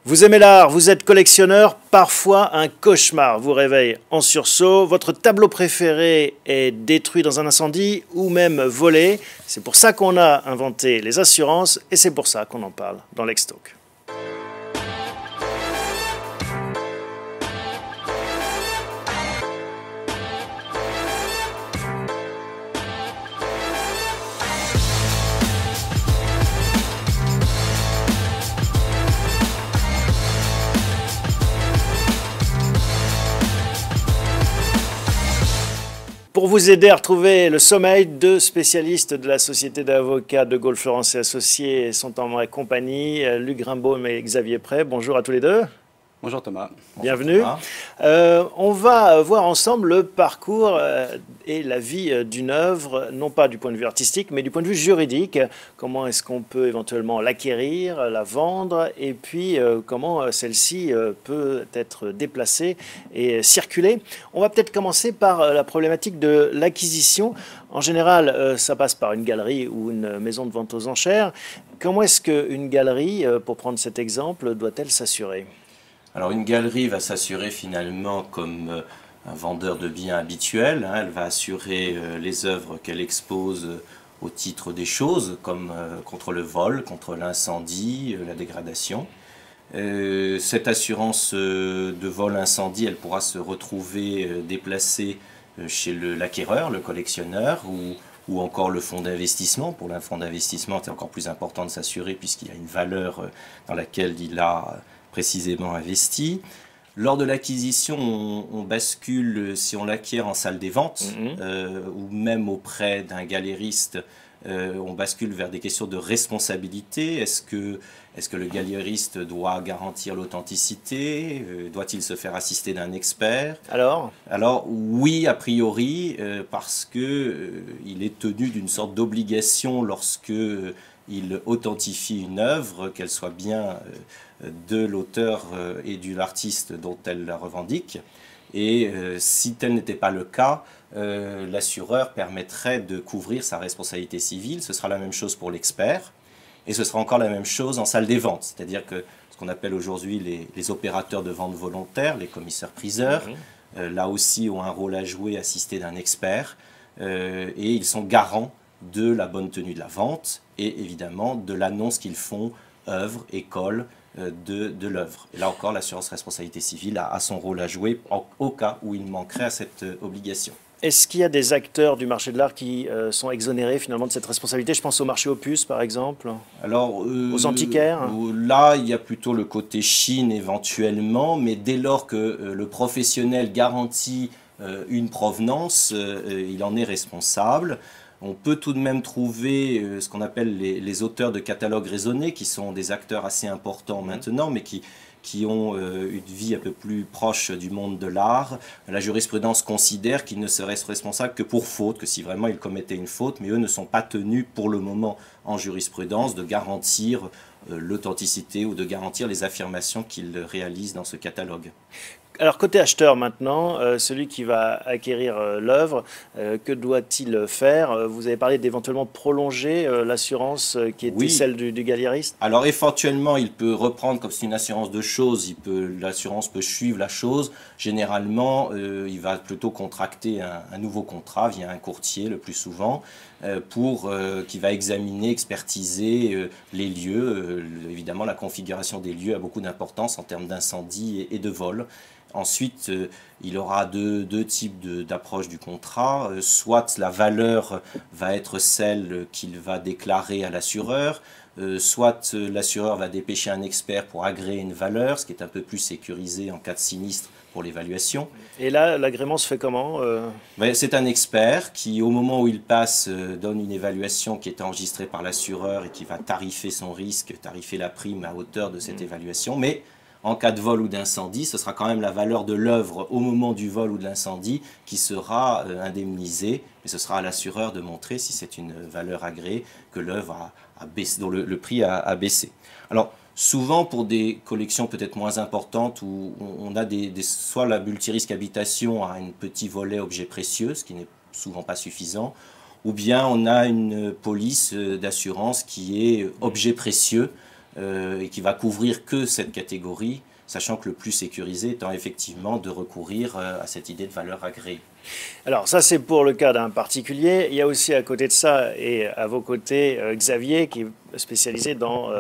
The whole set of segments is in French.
Vous aimez l'art, vous êtes collectionneur, parfois un cauchemar vous réveille en sursaut, votre tableau préféré est détruit dans un incendie ou même volé. C'est pour ça qu'on a inventé les assurances et c'est pour ça qu'on en parle dans Lextalk. Pour vous aider à retrouver le sommeil, deux spécialistes de la société d'avocats de Gaulle Florence et Associés sont en ma compagnie, Luc Rimbaud et Xavier Prey. Bonjour à tous les deux. Bonjour Thomas. Bienvenue. On va voir ensemble le parcours et la vie d'une œuvre, non pas du point de vue artistique, mais du point de vue juridique. Comment est-ce qu'on peut éventuellement l'acquérir, la vendre, et puis comment celle-ci peut être déplacée et circuler. On va peut-être commencer par la problématique de l'acquisition. En général, ça passe par une galerie ou une maison de vente aux enchères. Comment est-ce qu'une galerie, pour prendre cet exemple, doit-elle s'assurer ? Alors une galerie va s'assurer finalement comme un vendeur de biens habituel. Elle va assurer les œuvres qu'elle expose au titre des choses, comme contre le vol, contre l'incendie, la dégradation. Cette assurance de vol-incendie, elle pourra se retrouver déplacée chez l'acquéreur, le collectionneur, ou encore le fonds d'investissement. Pour le fonds d'investissement, c'est encore plus important de s'assurer puisqu'il y a une valeur dans laquelle il a précisément investi. Lors de l'acquisition, on bascule, si on l'acquiert en salle des ventes, ou même auprès d'un galériste, on bascule vers des questions de responsabilité. Est-ce que le galériste doit garantir l'authenticité? Doit-il se faire assister d'un expert? Alors oui, a priori, parce qu'il est tenu d'une sorte d'obligation lorsque il authentifie une œuvre, qu'elle soit bien de l'auteur et de l'artiste dont elle la revendique. Et si tel n'était pas le cas, l'assureur permettrait de couvrir sa responsabilité civile. Ce sera la même chose pour l'expert. Et ce sera encore la même chose en salle des ventes. C'est-à-dire que ce qu'on appelle aujourd'hui les opérateurs de vente volontaire, les commissaires-priseurs, là aussi ont un rôle à jouer, assistés d'un expert. Et ils sont garants de la bonne tenue de la vente et évidemment de l'annonce qu'ils font, œuvre, école, de l'œuvre. Et là encore, l'assurance responsabilité civile a son rôle à jouer au cas où il manquerait à cette obligation. Est-ce qu'il y a des acteurs du marché de l'art qui sont exonérés finalement de cette responsabilité? Je pense au marché aux puces par exemple, aux antiquaires. Là, il y a plutôt le côté Chine éventuellement, mais dès lors que le professionnel garantit une provenance, il en est responsable. On peut tout de même trouver ce qu'on appelle les auteurs de catalogues raisonnés, qui sont des acteurs assez importants maintenant, mais qui ont une vie un peu plus proche du monde de l'art. La jurisprudence considère qu'ils ne seraient responsables que pour faute, que si vraiment ils commettaient une faute, mais eux ne sont pas tenus pour le moment en jurisprudence de garantir l'authenticité ou de garantir les affirmations qu'ils réalisent dans ce catalogue. Alors côté acheteur maintenant, celui qui va acquérir l'œuvre, que doit-il faire? Vous avez parlé d'éventuellement prolonger l'assurance qui était celle du galériste. Alors éventuellement, il peut reprendre comme c'est une assurance de choses, l'assurance peut suivre la chose. Généralement, il va plutôt contracter un nouveau contrat via un courtier le plus souvent, qui va examiner, expertiser les lieux. Évidemment, la configuration des lieux a beaucoup d'importance en termes d'incendie et de vol. Ensuite, il aura deux types d'approche du contrat. Soit la valeur va être celle qu'il va déclarer à l'assureur, soit l'assureur va dépêcher un expert pour agréer une valeur, ce qui est un peu plus sécurisé en cas de sinistre pour l'évaluation. Et là, l'agrément se fait comment? C'est un expert qui, au moment où il passe, donne une évaluation qui est enregistrée par l'assureur et qui va tarifer son risque, tarifer la prime à hauteur de cette évaluation. Mais en cas de vol ou d'incendie, ce sera quand même la valeur de l'œuvre au moment du vol ou de l'incendie qui sera indemnisée. Mais ce sera à l'assureur de montrer, si c'est une valeur agréée, que l'œuvre a baissé, dont le prix a baissé. Alors, souvent pour des collections peut-être moins importantes où on a soit la multirisque habitation a un petit volet objets précieux, ce qui n'est souvent pas suffisant, ou bien on a une police d'assurance qui est objet précieux, et qui va couvrir que cette catégorie, sachant que le plus sécurisé étant effectivement de recourir à cette idée de valeur agréée. Alors ça c'est pour le cas d'un particulier. Il y a aussi à côté de ça et à vos côtés Xavier qui est spécialisé dans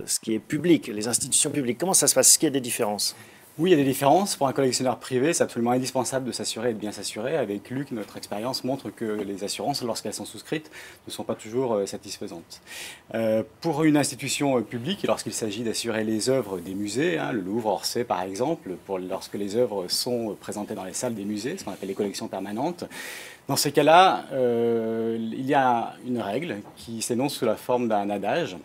ce qui est public, les institutions publiques. Comment ça se passe? Est-ce qu'il y a des différences? Oui, il y a des différences. Pour un collectionneur privé, c'est absolument indispensable de s'assurer et de bien s'assurer. Avec Luc, notre expérience montre que les assurances, lorsqu'elles sont souscrites, ne sont pas toujours satisfaisantes. Pour une institution publique, lorsqu'il s'agit d'assurer les œuvres des musées, le Louvre, Orsay par exemple, lorsque les œuvres sont présentées dans les salles des musées, ce qu'on appelle les collections permanentes, dans ces cas-là, il y a une règle qui s'énonce sous la forme d'un adage,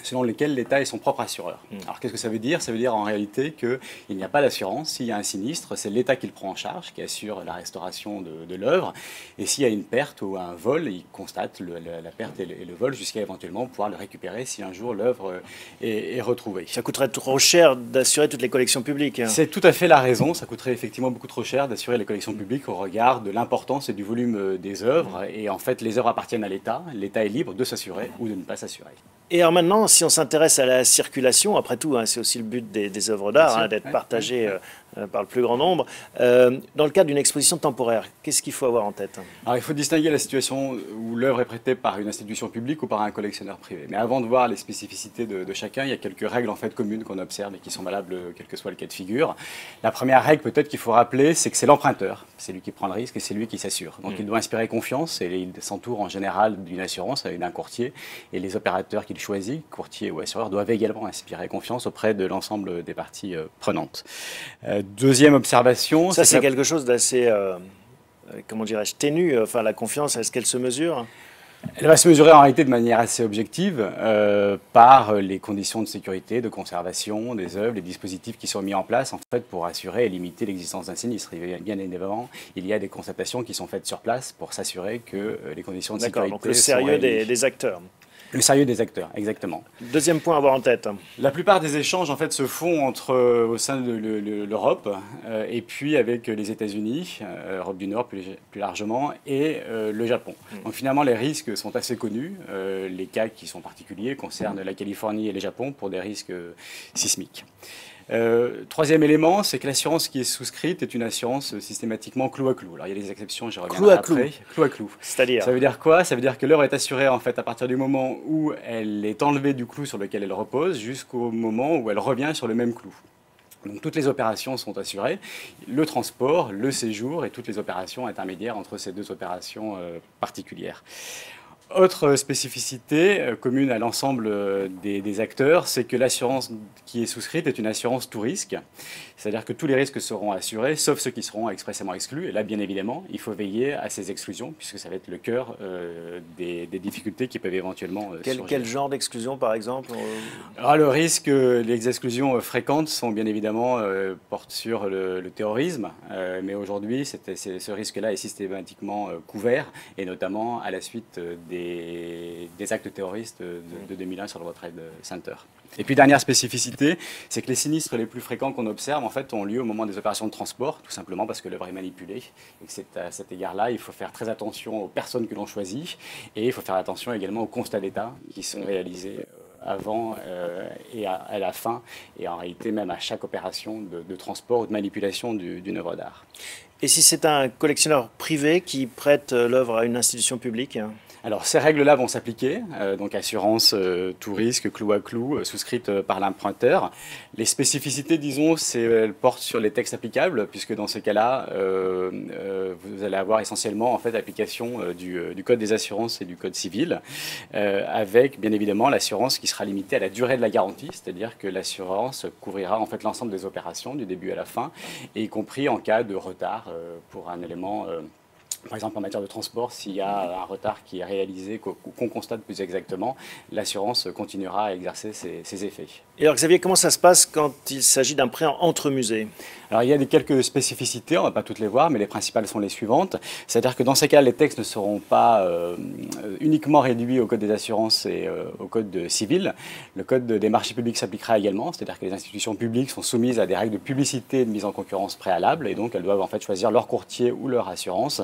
selon lesquels l'État est son propre assureur. Alors qu'est-ce que ça veut dire? Ça veut dire en réalité qu'il n'y a pas d'assurance. S'il y a un sinistre, c'est l'État qui le prend en charge, qui assure la restauration de l'œuvre. Et s'il y a une perte ou un vol, il constate la perte et le vol jusqu'à éventuellement pouvoir le récupérer si un jour l'œuvre est retrouvée. Ça coûterait trop cher d'assurer toutes les collections publiques. C'est tout à fait la raison. Ça coûterait effectivement beaucoup trop cher d'assurer les collections publiques au regard de l'importance et du volume des œuvres. Et en fait, les œuvres appartiennent à l'État. L'État est libre de s'assurer ou de ne pas s'assurer. Et alors maintenant, si on s'intéresse à la circulation, après tout, c'est aussi le but des œuvres d'art, d'être partagées par le plus grand nombre. Dans le cadre d'une exposition temporaire, qu'est-ce qu'il faut avoir en tête? Alors, il faut distinguer la situation où l'œuvre est prêtée par une institution publique ou par un collectionneur privé. Mais avant de voir les spécificités de chacun, il y a quelques règles en fait communes qu'on observe et qui sont valables quel que soit le cas de figure. La première règle peut-être qu'il faut rappeler, c'est que c'est l'emprunteur. C'est lui qui prend le risque et c'est lui qui s'assure. Donc il doit inspirer confiance et il s'entoure en général d'une assurance, d'un courtier. Et les opérateurs qu'il choisit, courtier ou assureur, doivent également inspirer confiance auprès de l'ensemble des parties prenantes. Deuxième observation... Ça, c'est quelque chose d'assez, comment dirais-je, ténu. Enfin, la confiance, est-ce qu'elle se mesure? Elle va se mesurer en réalité de manière assez objective par les conditions de sécurité, de conservation des œuvres, les dispositifs qui sont mis en place en fait, pour assurer et limiter l'existence d'un sinistre. Bien évidemment, il y a des constatations qui sont faites sur place pour s'assurer que les conditions de sécurité donc le sérieux des acteurs. Le sérieux des acteurs, exactement. Deuxième point à avoir en tête. La plupart des échanges en fait se font au sein de l'Europe et puis avec les États-Unis, Europe du Nord plus largement, et le Japon. Donc finalement les risques sont assez connus. Les cas qui sont particuliers concernent la Californie et le Japon pour des risques sismiques. Troisième élément, c'est que l'assurance qui est souscrite est une assurance systématiquement clou à clou. Alors il y a des exceptions, j'y reviendrai après. Clou à clou. C'est-à-dire? Ça veut dire quoi? Ça veut dire que l'œuvre est assurée en fait à partir du moment où elle est enlevée du clou sur lequel elle repose jusqu'au moment où elle revient sur le même clou. Donc toutes les opérations sont assurées, le transport, le séjour et toutes les opérations intermédiaires entre ces deux opérations particulières. Autre spécificité commune à l'ensemble des acteurs, c'est que l'assurance qui est souscrite est une assurance tout risque. C'est-à-dire que tous les risques seront assurés, sauf ceux qui seront expressément exclus. Et là, bien évidemment, il faut veiller à ces exclusions, puisque ça va être le cœur des difficultés qui peuvent éventuellement surgir. Quel genre d'exclusion, par exemple? Alors, le risque, les exclusions fréquentes sont bien évidemment portent sur le terrorisme. Mais aujourd'hui, ce risque-là est systématiquement couvert, et notamment à la suite des actes terroristes de 2001 sur le World Trade Center. Et puis dernière spécificité, c'est que les sinistres les plus fréquents qu'on observe en fait ont lieu au moment des opérations de transport, tout simplement parce que l'œuvre est manipulée et que c'est à cet égard-là, il faut faire très attention aux personnes que l'on choisit et il faut faire attention également aux constats d'état qui sont réalisés avant et à la fin et en réalité même à chaque opération de transport ou de manipulation d'une œuvre d'art. Et si c'est un collectionneur privé qui prête l'œuvre à une institution publique? Alors ces règles-là vont s'appliquer, donc assurance tout risque, clou à clou, souscrite par l'emprunteur. Les spécificités, disons, elles portent sur les textes applicables, puisque dans ce cas-là, vous allez avoir essentiellement en fait l'application du Code des assurances et du Code civil, avec bien évidemment l'assurance qui sera limitée à la durée de la garantie, c'est-à-dire que l'assurance couvrira en fait l'ensemble des opérations du début à la fin, et y compris en cas de retard pour un élément. Par exemple, en matière de transport, s'il y a un retard qui est réalisé, qu'on constate plus exactement, l'assurance continuera à exercer ses effets. Et alors Xavier, comment ça se passe quand il s'agit d'un prêt entre musées? Alors il y a quelques spécificités, on ne va pas toutes les voir, mais les principales sont les suivantes. C'est-à-dire que dans ces cas, les textes ne seront pas uniquement réduits au Code des assurances et au Code civil. Le Code des marchés publics s'appliquera également, c'est-à-dire que les institutions publiques sont soumises à des règles de publicité et de mise en concurrence préalables, et donc elles doivent en fait choisir leur courtier ou leur assurance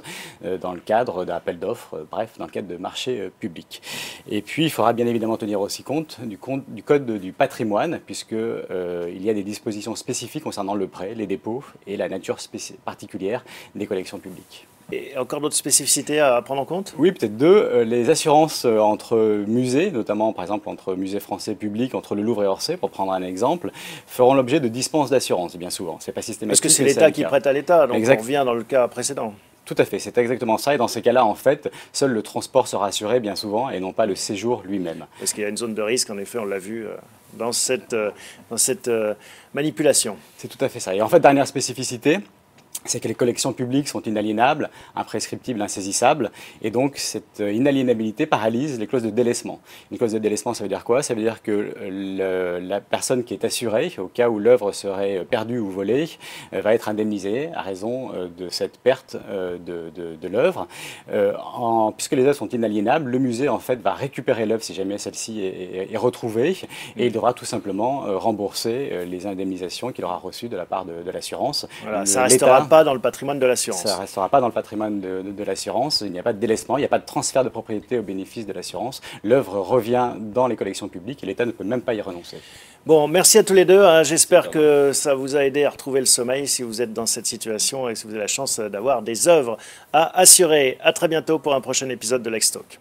dans le cadre d'appels d'offres, bref, dans le cadre de marchés publics. Et puis, il faudra bien évidemment tenir aussi compte du code du patrimoine, puisque il y a des dispositions spécifiques concernant le prêt, les dépôts et la nature particulière des collections publiques. Et encore d'autres spécificités à prendre en compte? Oui, peut-être deux. Les assurances entre musées, notamment par exemple entre musées français publics, entre le Louvre et Orsay, pour prendre un exemple, feront l'objet de dispenses d'assurance, bien souvent. C'est pas systématique. Parce que c'est l'État qui prête à l'État, donc exact. on revient dans le cas précédent. Tout à fait, c'est exactement ça. Et dans ces cas-là, en fait, seul le transport sera assuré bien souvent et non pas le séjour lui-même. Parce qu'il y a une zone de risque, en effet, on l'a vu dans cette manipulation. C'est tout à fait ça. Et en fait, dernière spécificité, c'est que les collections publiques sont inaliénables, imprescriptibles, insaisissables, et donc cette inaliénabilité paralyse les clauses de délaissement. Une clause de délaissement, ça veut dire quoi? Ça veut dire que la personne qui est assurée, au cas où l'œuvre serait perdue ou volée, va être indemnisée à raison de cette perte de l'œuvre. Puisque les œuvres sont inaliénables, le musée en fait va récupérer l'œuvre si jamais celle-ci est retrouvée, et il devra tout simplement rembourser les indemnisations qu'il aura reçues de la part de l'assurance. Voilà, ça restera pas dans le patrimoine de l'assurance. Ça ne restera pas dans le patrimoine de l'assurance. Il n'y a pas de délaissement, il n'y a pas de transfert de propriété au bénéfice de l'assurance. L'œuvre revient dans les collections publiques et l'État ne peut même pas y renoncer. Bon, merci à tous les deux. J'espère que ça vous a aidé à retrouver le sommeil si vous êtes dans cette situation et si vous avez la chance d'avoir des œuvres à assurer. À très bientôt pour un prochain épisode de Lex Talk.